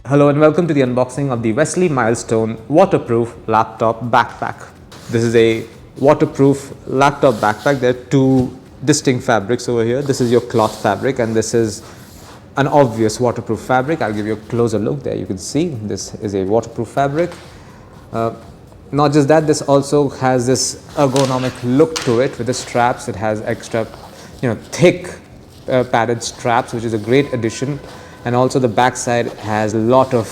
Hello and welcome to the unboxing of the Wesley Milestone waterproof laptop backpack. This is a waterproof laptop backpack. There are two distinct fabrics over here. This is your cloth fabric and this is an obvious waterproof fabric. I'll give you a closer look. There you can see this is a waterproof fabric. Not just that, this also has this ergonomic look to it with the straps. It has extra, thick padded straps, which is a great addition. And also the back side has a lot of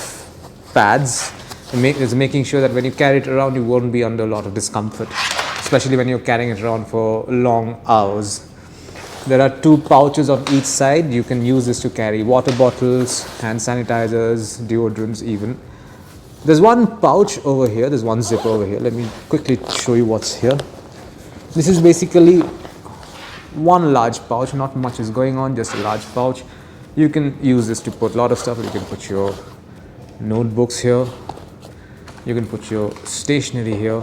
pads. It's making sure that when you carry it around, you won't be under a lot of discomfort, especially when you're carrying it around for long hours. There are two pouches on each side. You can use this to carry water bottles, hand sanitizers, deodorants even. There's one pouch over here. There's one zipper over here. Let me quickly show you what's here. This is basically one large pouch. Not much is going on, just a large pouch. You can use this to put a lot of stuff. You can put your notebooks here. You can put your stationery here.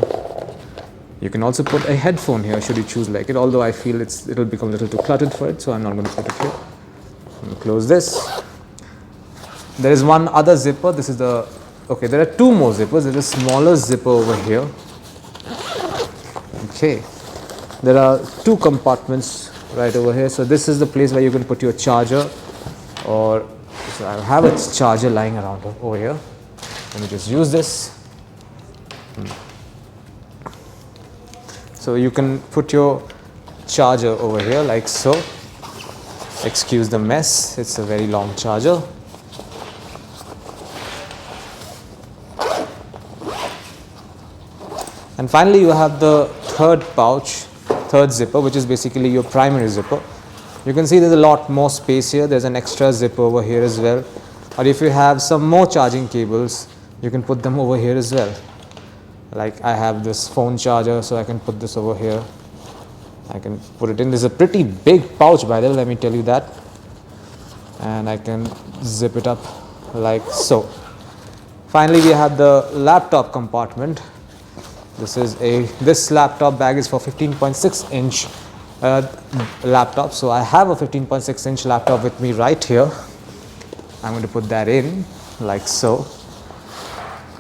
You can also put a headphone here should you choose like it, although I feel it'll become a little too cluttered for it, so I'm not going to put it here. I'm going to close this. There is one other zipper. This is there are two more zippers. There's a smaller zipper over here. Okay. There are two compartments right over here. So this is the place where you can put your charger. So I have a charger lying around over here. Let me just use this. So you can put your charger over here like so. Excuse the mess, it's a very long charger. And finally you have the third zipper, which is basically your primary zipper. You can see there's a lot more space here. There's an extra zipper over here as well. Or if you have some more charging cables, you can put them over here as well. Like I have this phone charger, so I can put this over here. I can put it in. This is a pretty big pouch, by the way, let me tell you that. And I can zip it up like so. Finally, we have the laptop compartment. This laptop bag is for 15.6 inch laptop. So I have a 15.6 inch laptop with me right here. I'm going to put that in like so.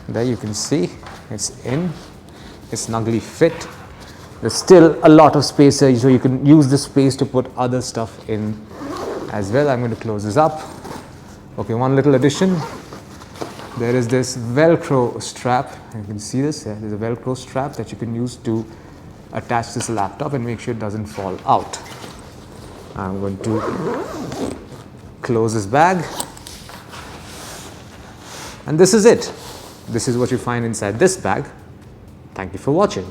There you can see it's in. It's snugly fit. There's still a lot of space here, so you can use this space to put other stuff in as well. I'm going to close this up. Okay, one little addition. There is this Velcro strap. You can see this. There's a Velcro strap that you can use to attach this laptop and make sure it doesn't fall out. I'm going to close this bag. And this is it. This is what you find inside this bag. Thank you for watching.